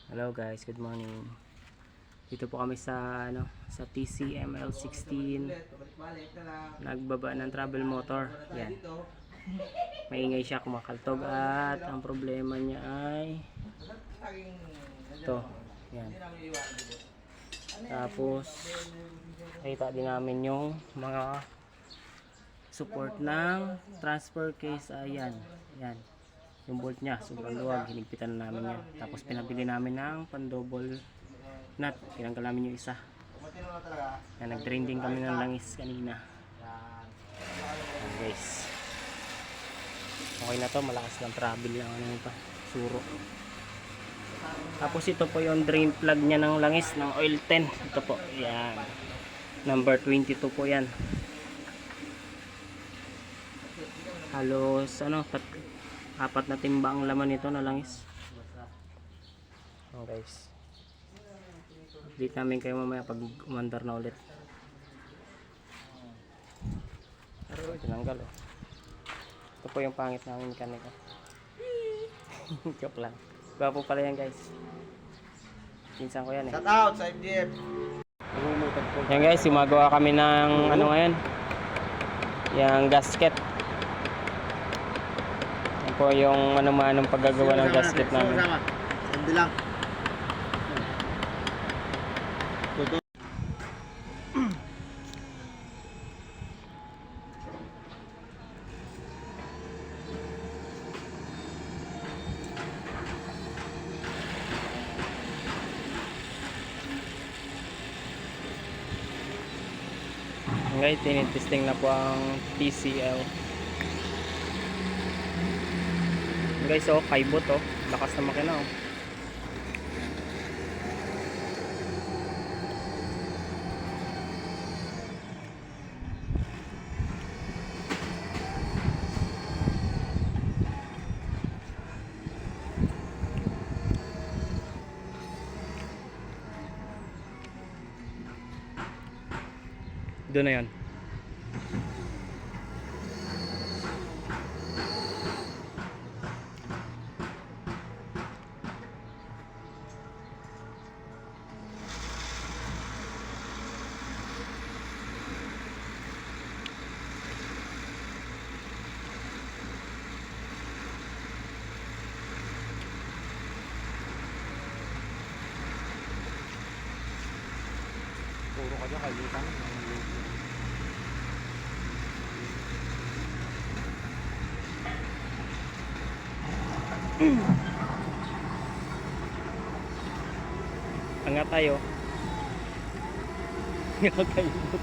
Hello guys, good morning. Dito po kami sa sa TCML 16. Nagbaba ng travel motor. Yan. Maingay siya, kumakaltog at ang problema niya ay ito. Yan. Tapos nakita din namin yung mga support ng transfer case. Ayan. Yan. Yung bolt niya, sobrang luwag, hinigpitan na namin yan. Tapos pinabili namin ng pan-double nut, tinanggal namin yung isa. Yan, nag-trending kami ng langis kanina. Yan guys. Okay na to, malakas lang travel lang ano pa, suro. Tapos ito po yung drain plug niya ng langis ng oil 10. Ito po, yan. Number 22 po yan. Halos ano, apat na timba ang laman nito na langis. Oh guys, update namin kayo mamaya pag umandar na ulit. Pero tinanggal oh. Ito po yung pangit namin kanina. Joke lang. Gwapo pala yan guys. Pinsan ko yan eh. Shout out sa FDF. Yan guys, gumagawa kami ng ano ngayon, yung gasket. Po yung ano-manong paggagawa ng gasket namin. Hindi lang. Ngayon, tinitesting na po ang TCL. Guys, oh, kaibot oh. Lakas na makina oh. Doon na 'yon. Puro ka dyan, kalitan. Angat tayo. Nakakaibot.